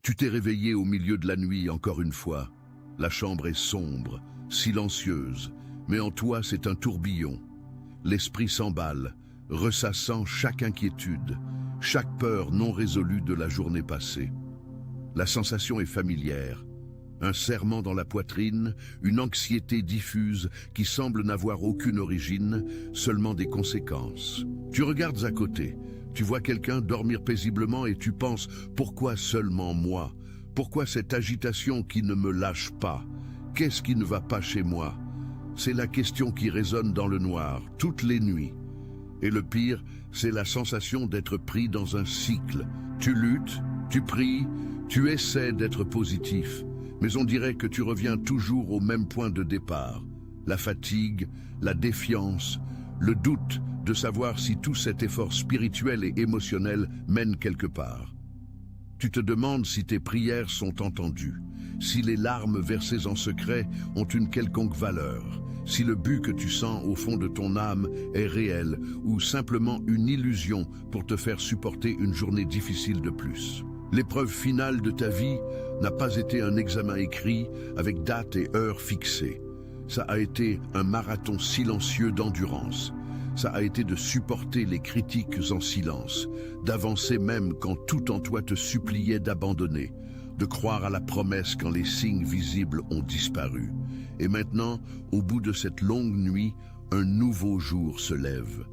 Tu t'es réveillé au milieu de la nuit encore une fois. La chambre est sombre, silencieuse, mais en toi c'est un tourbillon. L'esprit s'emballe, ressassant chaque inquiétude, chaque peur non résolue de la journée passée. La sensation est familière. Un serrement dans la poitrine, une anxiété diffuse qui semble n'avoir aucune origine, seulement des conséquences. Tu regardes à côté, tu vois quelqu'un dormir paisiblement et tu penses « Pourquoi seulement moi ? Pourquoi cette agitation qui ne me lâche pas ? Qu'est-ce qui ne va pas chez moi ?» C'est la question qui résonne dans le noir, toutes les nuits. Et le pire, c'est la sensation d'être pris dans un cycle. Tu luttes, tu pries, tu essaies d'être positif. Mais on dirait que tu reviens toujours au même point de départ. La fatigue, la défiance, le doute de savoir si tout cet effort spirituel et émotionnel mène quelque part. Tu te demandes si tes prières sont entendues, si les larmes versées en secret ont une quelconque valeur, si le but que tu sens au fond de ton âme est réel ou simplement une illusion pour te faire supporter une journée difficile de plus. L'épreuve finale de ta vie n'a pas été un examen écrit avec date et heure fixées. Ça a été un marathon silencieux d'endurance. Ça a été de supporter les critiques en silence, d'avancer même quand tout en toi te suppliait d'abandonner, de croire à la promesse quand les signes visibles ont disparu. Et maintenant, au bout de cette longue nuit, un nouveau jour se lève.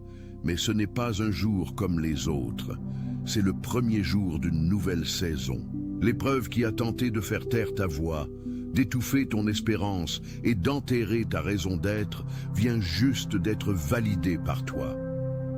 Mais ce n'est pas un jour comme les autres. C'est le premier jour d'une nouvelle saison. L'épreuve qui a tenté de faire taire ta voix, d'étouffer ton espérance et d'enterrer ta raison d'être vient juste d'être validée par toi.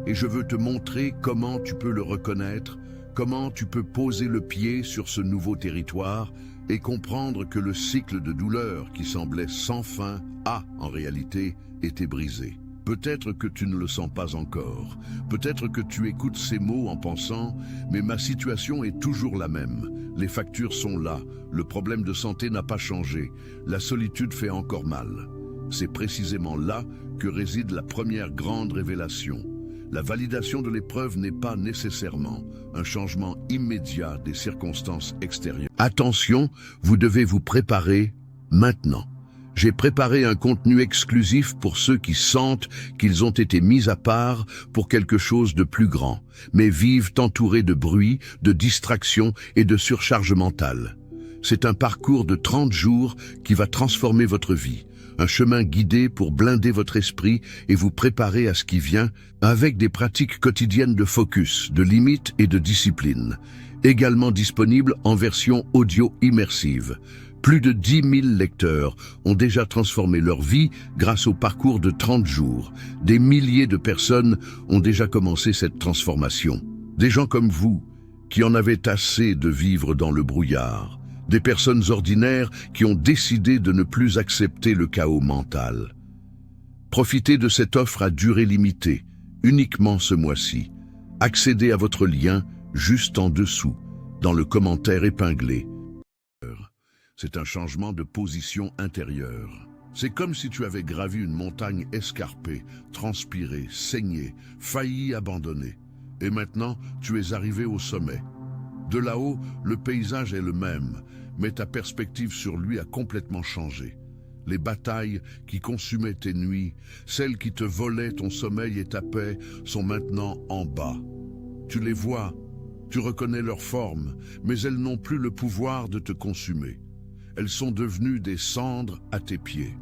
Et je veux te montrer comment tu peux le reconnaître, comment tu peux poser le pied sur ce nouveau territoire et comprendre que le cycle de douleur qui semblait sans fin a, en réalité, été brisé. Peut-être que tu ne le sens pas encore. Peut-être que tu écoutes ces mots en pensant « Mais ma situation est toujours la même. Les factures sont là. Le problème de santé n'a pas changé. La solitude fait encore mal. » C'est précisément là que réside la première grande révélation. La validation de l'épreuve n'est pas nécessairement un changement immédiat des circonstances extérieures. Attention, vous devez vous préparer maintenant. J'ai préparé un contenu exclusif pour ceux qui sentent qu'ils ont été mis à part pour quelque chose de plus grand, mais vivent entourés de bruit, de distractions et de surcharge mentale. C'est un parcours de 30 jours qui va transformer votre vie, un chemin guidé pour blinder votre esprit et vous préparer à ce qui vient avec des pratiques quotidiennes de focus, de limites et de discipline, également disponibles en version audio immersive. Plus de 10 000 lecteurs ont déjà transformé leur vie grâce au parcours de 30 jours. Des milliers de personnes ont déjà commencé cette transformation. Des gens comme vous, qui en avaient assez de vivre dans le brouillard. Des personnes ordinaires qui ont décidé de ne plus accepter le chaos mental. Profitez de cette offre à durée limitée, uniquement ce mois-ci. Accédez à votre lien juste en dessous, dans le commentaire épinglé. C'est un changement de position intérieure. C'est comme si tu avais gravi une montagne escarpée, transpiré, saigné, failli abandonner. Et maintenant, tu es arrivé au sommet. De là-haut, le paysage est le même, mais ta perspective sur lui a complètement changé. Les batailles qui consumaient tes nuits, celles qui te volaient ton sommeil et ta paix, sont maintenant en bas. Tu les vois, tu reconnais leur forme, mais elles n'ont plus le pouvoir de te consumer. Elles sont devenues des cendres à tes pieds.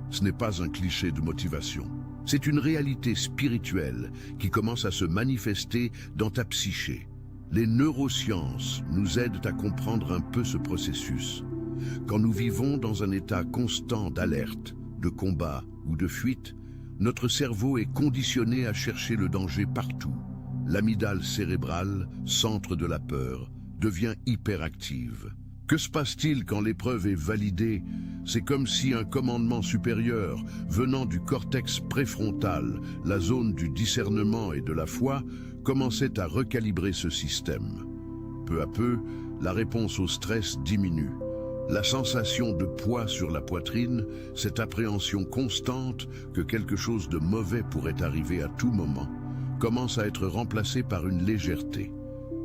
Ce n'est pas un cliché de motivation. C'est une réalité spirituelle qui commence à se manifester dans ta psyché. Les neurosciences nous aident à comprendre un peu ce processus. Quand nous vivons dans un état constant d'alerte, de combat ou de fuite, notre cerveau est conditionné à chercher le danger partout. L'amygdale cérébrale, centre de la peur, devient hyperactive. Que se passe-t-il quand l'épreuve est validée? C'est comme si un commandement supérieur, venant du cortex préfrontal, la zone du discernement et de la foi, commençait à recalibrer ce système. Peu à peu, la réponse au stress diminue. La sensation de poids sur la poitrine, cette appréhension constante que quelque chose de mauvais pourrait arriver à tout moment, commence à être remplacée par une légèreté.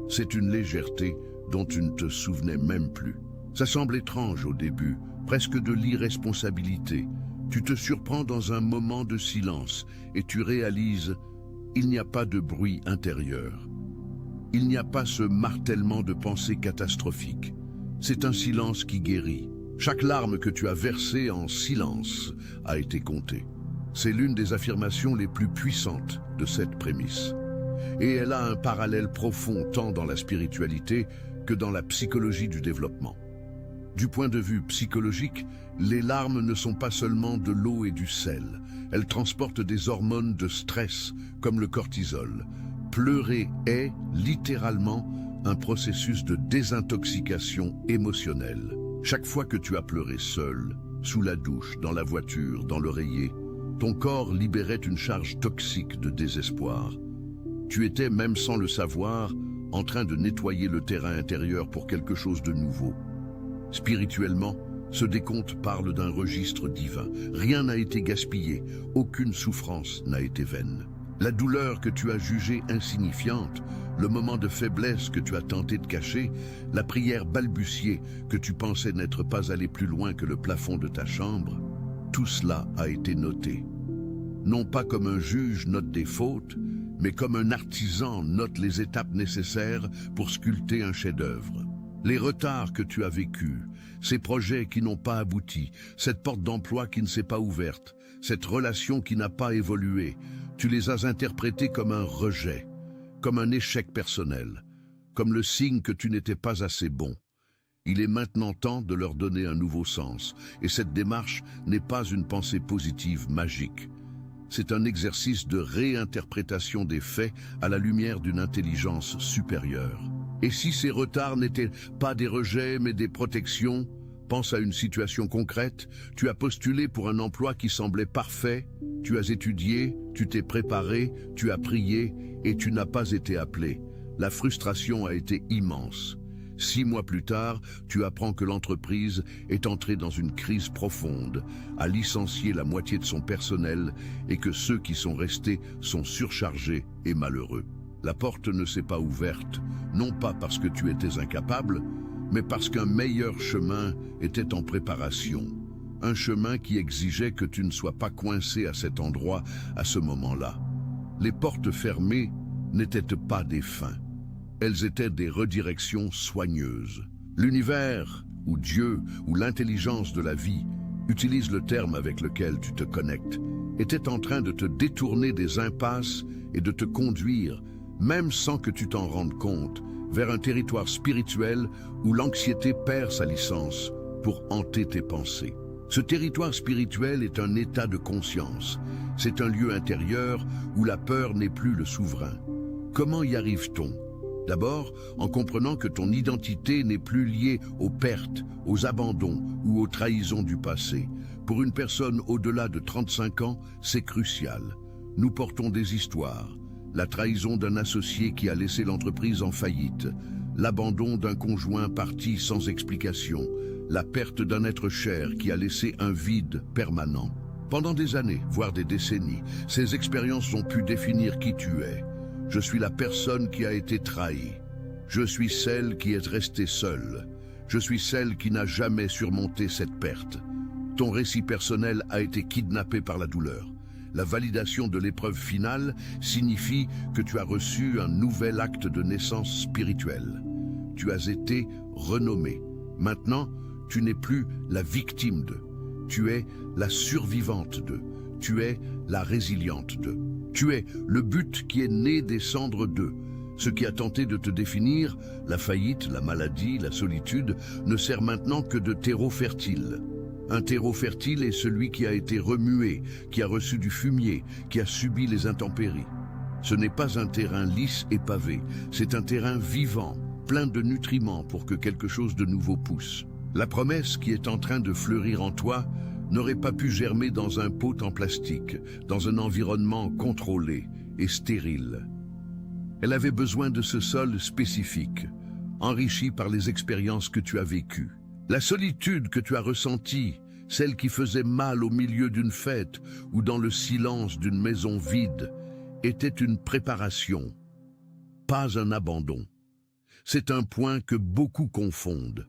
C'est une légèreté dont tu ne te souvenais même plus. Ça semble étrange au début, presque de l'irresponsabilité. Tu te surprends dans un moment de silence et tu réalises, il n'y a pas de bruit intérieur. Il n'y a pas ce martèlement de pensées catastrophiques. C'est un silence qui guérit. Chaque larme que tu as versée en silence a été comptée. C'est l'une des affirmations les plus puissantes de cette prémisse. Et elle a un parallèle profond tant dans la spiritualité que dans la psychologie du développement. Du point de vue psychologique, les larmes ne sont pas seulement de l'eau et du sel. Elles transportent des hormones de stress, comme le cortisol. Pleurer est, littéralement, un processus de désintoxication émotionnelle. Chaque fois que tu as pleuré seul, sous la douche, dans la voiture, dans l'oreiller, ton corps libérait une charge toxique de désespoir. Tu étais, même sans le savoir, en train de nettoyer le terrain intérieur pour quelque chose de nouveau. Spirituellement, ce décompte parle d'un registre divin. Rien n'a été gaspillé, aucune souffrance n'a été vaine. La douleur que tu as jugée insignifiante, le moment de faiblesse que tu as tenté de cacher, la prière balbutiée que tu pensais n'être pas allé plus loin que le plafond de ta chambre, tout cela a été noté. Non pas comme un juge note des fautes, mais comme un artisan note les étapes nécessaires pour sculpter un chef-d'œuvre. Les retards que tu as vécus, ces projets qui n'ont pas abouti, cette porte d'emploi qui ne s'est pas ouverte, cette relation qui n'a pas évolué, tu les as interprétés comme un rejet, comme un échec personnel, comme le signe que tu n'étais pas assez bon. Il est maintenant temps de leur donner un nouveau sens, et cette démarche n'est pas une pensée positive magique. C'est un exercice de réinterprétation des faits à la lumière d'une intelligence supérieure. Et si ces retards n'étaient pas des rejets mais des protections, pense à une situation concrète, tu as postulé pour un emploi qui semblait parfait, tu as étudié, tu t'es préparé, tu as prié et tu n'as pas été appelé. La frustration a été immense. 6 mois plus tard, tu apprends que l'entreprise est entrée dans une crise profonde, a licencié la moitié de son personnel et que ceux qui sont restés sont surchargés et malheureux. La porte ne s'est pas ouverte, non pas parce que tu étais incapable, mais parce qu'un meilleur chemin était en préparation. Un chemin qui exigeait que tu ne sois pas coincé à cet endroit, à ce moment-là. Les portes fermées n'étaient pas des fins. Elles étaient des redirections soigneuses. L'univers, ou Dieu, ou l'intelligence de la vie, utilise le terme avec lequel tu te connectes, était en train de te détourner des impasses et de te conduire, même sans que tu t'en rendes compte, vers un territoire spirituel où l'anxiété perd sa licence pour hanter tes pensées. Ce territoire spirituel est un état de conscience. C'est un lieu intérieur où la peur n'est plus le souverain. Comment y arrive-t-on ? D'abord, en comprenant que ton identité n'est plus liée aux pertes, aux abandons ou aux trahisons du passé. Pour une personne au-delà de 35 ans, c'est crucial. Nous portons des histoires. La trahison d'un associé qui a laissé l'entreprise en faillite, l'abandon d'un conjoint parti sans explication, la perte d'un être cher qui a laissé un vide permanent. Pendant des années, voire des décennies, ces expériences ont pu définir qui tu es. Je suis la personne qui a été trahie. Je suis celle qui est restée seule. Je suis celle qui n'a jamais surmonté cette perte. Ton récit personnel a été kidnappé par la douleur. La validation de l'épreuve finale signifie que tu as reçu un nouvel acte de naissance spirituelle. Tu as été renommé. Maintenant, tu n'es plus la victime de. Tu es la survivante de. Tu es la résiliente de. Tu es le but qui est né des cendres d'eux. Ce qui a tenté de te définir, la faillite, la maladie, la solitude, ne sert maintenant que de terreau fertile. Un terreau fertile est celui qui a été remué, qui a reçu du fumier, qui a subi les intempéries. Ce n'est pas un terrain lisse et pavé, c'est un terrain vivant, plein de nutriments pour que quelque chose de nouveau pousse. La promesse qui est en train de fleurir en toi n'aurait pas pu germer dans un pot en plastique, dans un environnement contrôlé et stérile. Elle avait besoin de ce sol spécifique, enrichi par les expériences que tu as vécues. La solitude que tu as ressentie, celle qui faisait mal au milieu d'une fête ou dans le silence d'une maison vide, était une préparation, pas un abandon. C'est un point que beaucoup confondent.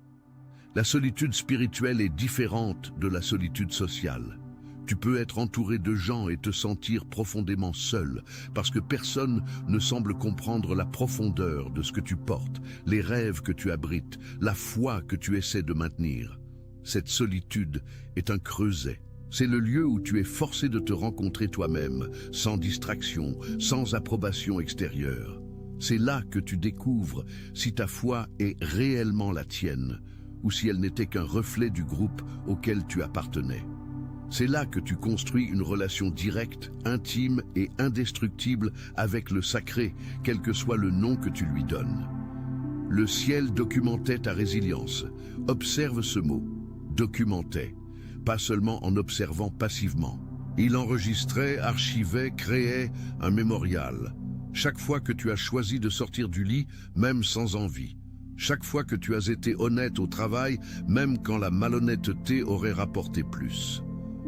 La solitude spirituelle est différente de la solitude sociale. Tu peux être entouré de gens et te sentir profondément seul, parce que personne ne semble comprendre la profondeur de ce que tu portes, les rêves que tu abrites, la foi que tu essaies de maintenir. Cette solitude est un creuset. C'est le lieu où tu es forcé de te rencontrer toi-même, sans distraction, sans approbation extérieure. C'est là que tu découvres si ta foi est réellement la tienne, ou si elle n'était qu'un reflet du groupe auquel tu appartenais. C'est là que tu construis une relation directe, intime et indestructible avec le sacré, quel que soit le nom que tu lui donnes. Le ciel documentait ta résilience. Observe ce mot, documentait, pas seulement en observant passivement. Il enregistrait, archivait, créait un mémorial. Chaque fois que tu as choisi de sortir du lit, même sans envie. Chaque fois que tu as été honnête au travail, même quand la malhonnêteté aurait rapporté plus.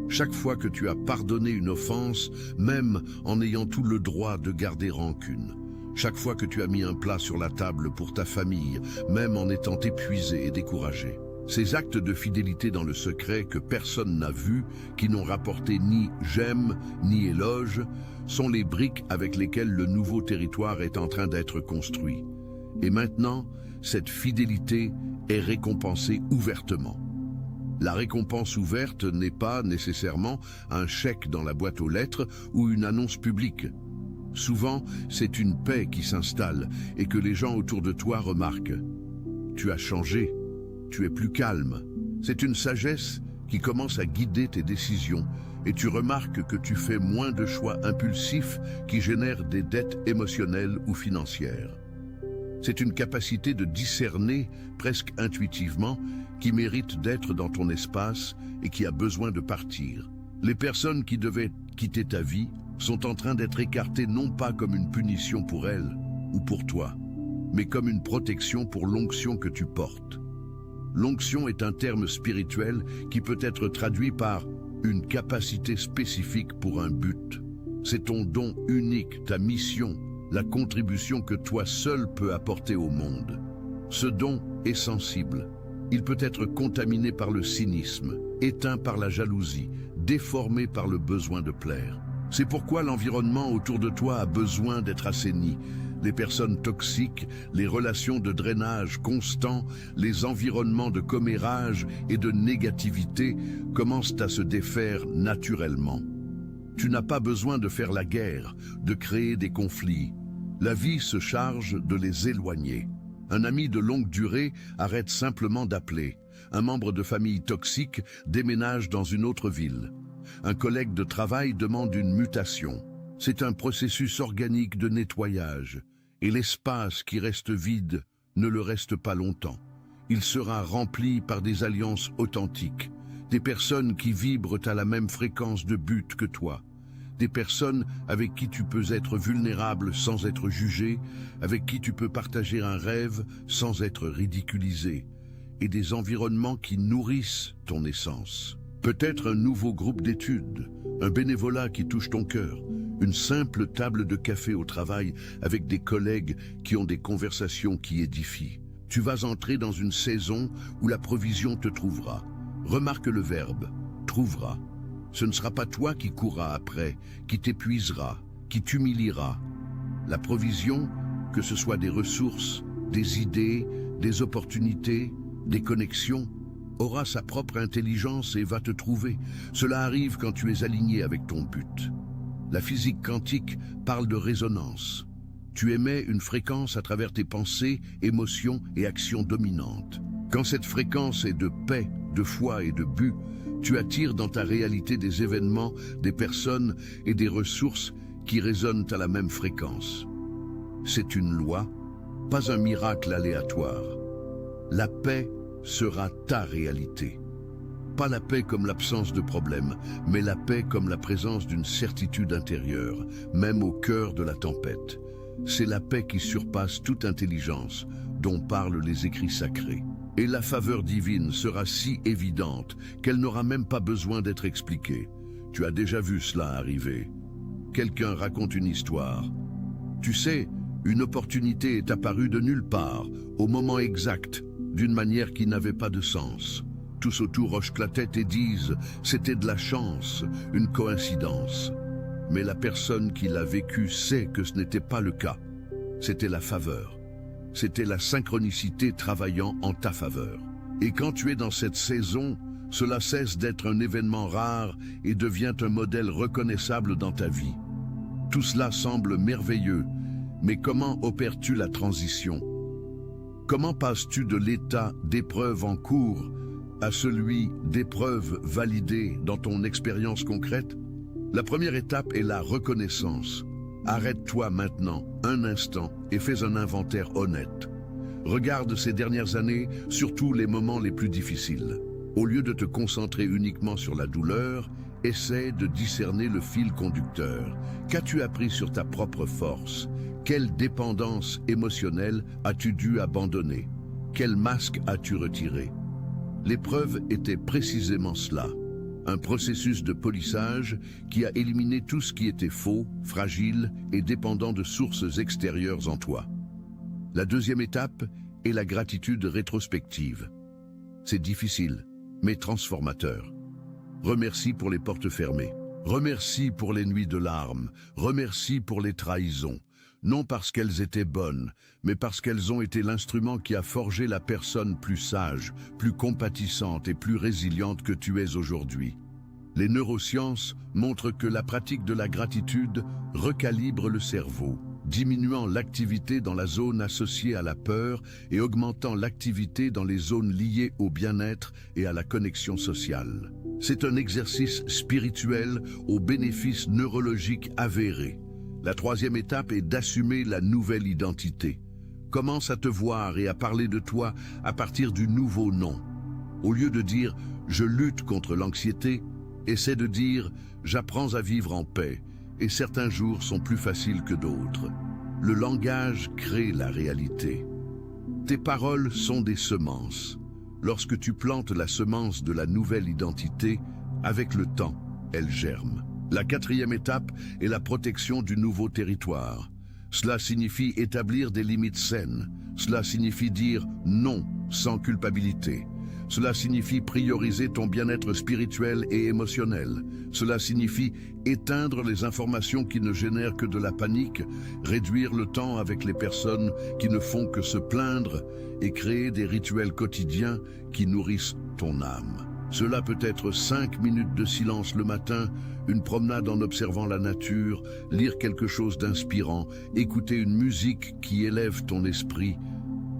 Chaque fois que tu as pardonné une offense, même en ayant tout le droit de garder rancune. Chaque fois que tu as mis un plat sur la table pour ta famille, même en étant épuisé et découragé. Ces actes de fidélité dans le secret que personne n'a vu, qui n'ont rapporté ni j'aime ni éloge, sont les briques avec lesquelles le nouveau territoire est en train d'être construit. Et maintenant, cette fidélité est récompensée ouvertement. La récompense ouverte n'est pas nécessairement un chèque dans la boîte aux lettres ou une annonce publique. Souvent, c'est une paix qui s'installe et que les gens autour de toi remarquent. Tu as changé, tu es plus calme. C'est une sagesse qui commence à guider tes décisions et tu remarques que tu fais moins de choix impulsifs qui génèrent des dettes émotionnelles ou financières. C'est une capacité de discerner, presque intuitivement, qui mérite d'être dans ton espace et qui a besoin de partir. Les personnes qui devaient quitter ta vie sont en train d'être écartées non pas comme une punition pour elles ou pour toi, mais comme une protection pour l'onction que tu portes. L'onction est un terme spirituel qui peut être traduit par une capacité spécifique pour un but. C'est ton don unique, ta mission, la contribution que toi seul peux apporter au monde. Ce don est sensible. Il peut être contaminé par le cynisme, éteint par la jalousie, déformé par le besoin de plaire. C'est pourquoi l'environnement autour de toi a besoin d'être assaini. Les personnes toxiques, les relations de drainage constant, les environnements de commérage et de négativité commencent à se défaire naturellement. Tu n'as pas besoin de faire la guerre, de créer des conflits. La vie se charge de les éloigner. Un ami de longue durée arrête simplement d'appeler. Un membre de famille toxique déménage dans une autre ville. Un collègue de travail demande une mutation. C'est un processus organique de nettoyage. Et l'espace qui reste vide ne le reste pas longtemps. Il sera rempli par des alliances authentiques, des personnes qui vibrent à la même fréquence de but que toi. Des personnes avec qui tu peux être vulnérable sans être jugé, avec qui tu peux partager un rêve sans être ridiculisé, et des environnements qui nourrissent ton essence. Peut-être un nouveau groupe d'études, un bénévolat qui touche ton cœur, une simple table de café au travail avec des collègues qui ont des conversations qui édifient. Tu vas entrer dans une saison où la provision te trouvera. Remarque le verbe « trouvera ». Ce ne sera pas toi qui courras après, qui t'épuisera, qui t'humiliera. La provision, que ce soit des ressources, des idées, des opportunités, des connexions, aura sa propre intelligence et va te trouver. Cela arrive quand tu es aligné avec ton but. La physique quantique parle de résonance. Tu émets une fréquence à travers tes pensées, émotions et actions dominantes. Quand cette fréquence est de paix, de foi et de but, tu attires dans ta réalité des événements, des personnes et des ressources qui résonnent à la même fréquence. C'est une loi, pas un miracle aléatoire. La paix sera ta réalité. Pas la paix comme l'absence de problème, mais la paix comme la présence d'une certitude intérieure, même au cœur de la tempête. C'est la paix qui surpasse toute intelligence, dont parlent les écrits sacrés. Et la faveur divine sera si évidente qu'elle n'aura même pas besoin d'être expliquée. Tu as déjà vu cela arriver. Quelqu'un raconte une histoire. Tu sais, Une opportunité est apparue de nulle part, au moment exact, d'une manière qui n'avait pas de sens. Tous autour hochent la tête et disent « c'était de la chance, une coïncidence ». Mais la personne qui l'a vécu sait que ce n'était pas le cas. C'était la faveur. C'était la synchronicité travaillant en ta faveur. Et quand tu es dans cette saison, cela cesse d'être un événement rare et devient un modèle reconnaissable dans ta vie. Tout cela semble merveilleux, mais comment opères-tu la transition? Comment passes-tu de l'état d'épreuve en cours à celui d'épreuve validée dans ton expérience concrète? La première étape est la reconnaissance. Arrête-toi maintenant, un instant, et fais un inventaire honnête. Regarde ces dernières années, surtout les moments les plus difficiles. Au lieu de te concentrer uniquement sur la douleur, essaie de discerner le fil conducteur. Qu'as-tu appris sur ta propre force? Quelle dépendance émotionnelle as-tu dû abandonner? Quel masque as-tu retiré? L'épreuve était précisément cela. Un processus de polissage qui a éliminé tout ce qui était faux, fragile et dépendant de sources extérieures en toi. La deuxième étape est la gratitude rétrospective. C'est difficile, mais transformateur. Remercie pour les portes fermées. Remercie pour les nuits de larmes. Remercie pour les trahisons. Non parce qu'elles étaient bonnes, mais parce qu'elles ont été l'instrument qui a forgé la personne plus sage, plus compatissante et plus résiliente que tu es aujourd'hui. Les neurosciences montrent que la pratique de la gratitude recalibre le cerveau, diminuant l'activité dans la zone associée à la peur et augmentant l'activité dans les zones liées au bien-être et à la connexion sociale. C'est un exercice spirituel aux bénéfices neurologiques avérés. La troisième étape est d'assumer la nouvelle identité. Commence à te voir et à parler de toi à partir du nouveau nom. Au lieu de dire « je lutte contre l'anxiété », essaie de dire « j'apprends à vivre en paix » et certains jours sont plus faciles que d'autres. Le langage crée la réalité. Tes paroles sont des semences. Lorsque tu plantes la semence de la nouvelle identité, avec le temps, elle germe. La quatrième étape est la protection du nouveau territoire. Cela signifie établir des limites saines. Cela signifie dire non sans culpabilité. Cela signifie prioriser ton bien-être spirituel et émotionnel. Cela signifie éteindre les informations qui ne génèrent que de la panique, réduire le temps avec les personnes qui ne font que se plaindre et créer des rituels quotidiens qui nourrissent ton âme. Cela peut être 5 minutes de silence le matin, une promenade en observant la nature, lire quelque chose d'inspirant, écouter une musique qui élève ton esprit.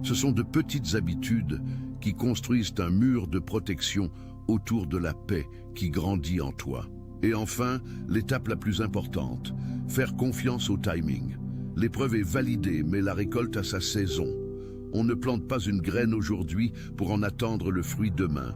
Ce sont de petites habitudes qui construisent un mur de protection autour de la paix qui grandit en toi. Et enfin, l'étape la plus importante, faire confiance au timing. L'épreuve est validée, mais la récolte a sa saison. On ne plante pas une graine aujourd'hui pour en attendre le fruit demain.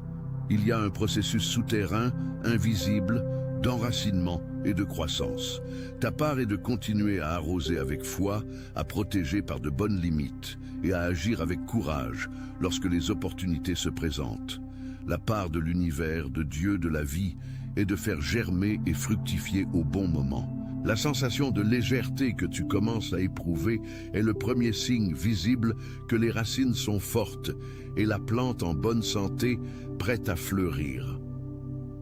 Il y a un processus souterrain, invisible, d'enracinement et de croissance. Ta part est de continuer à arroser avec foi, à protéger par de bonnes limites et à agir avec courage lorsque les opportunités se présentent. La part de l'univers, de Dieu, de la vie, est de faire germer et fructifier au bon moment. La sensation de légèreté que tu commences à éprouver est le premier signe visible que les racines sont fortes et la plante en bonne santé, prête à fleurir.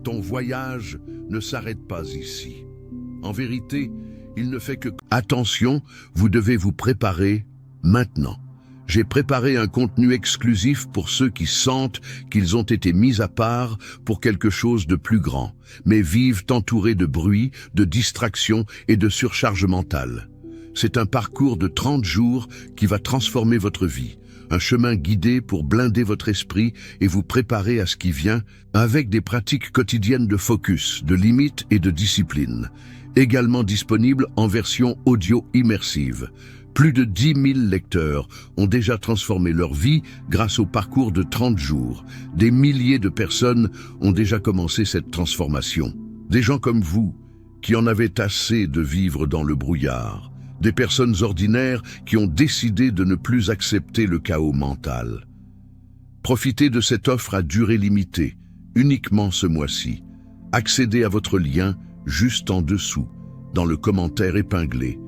Ton voyage ne s'arrête pas ici. En vérité, il ne fait que... Attention, vous devez vous préparer maintenant. J'ai préparé un contenu exclusif pour ceux qui sentent qu'ils ont été mis à part pour quelque chose de plus grand, mais vivent entourés de bruit, de distractions et de surcharge mentale. C'est un parcours de 30 jours qui va transformer votre vie, un chemin guidé pour blinder votre esprit et vous préparer à ce qui vient avec des pratiques quotidiennes de focus, de limites et de discipline, également disponible en version audio immersive. Plus de 10 000 lecteurs ont déjà transformé leur vie grâce au parcours de 30 jours. Des milliers de personnes ont déjà commencé cette transformation. Des gens comme vous, qui en avaient assez de vivre dans le brouillard. Des personnes ordinaires qui ont décidé de ne plus accepter le chaos mental. Profitez de cette offre à durée limitée, uniquement ce mois-ci. Accédez à votre lien juste en dessous, dans le commentaire épinglé.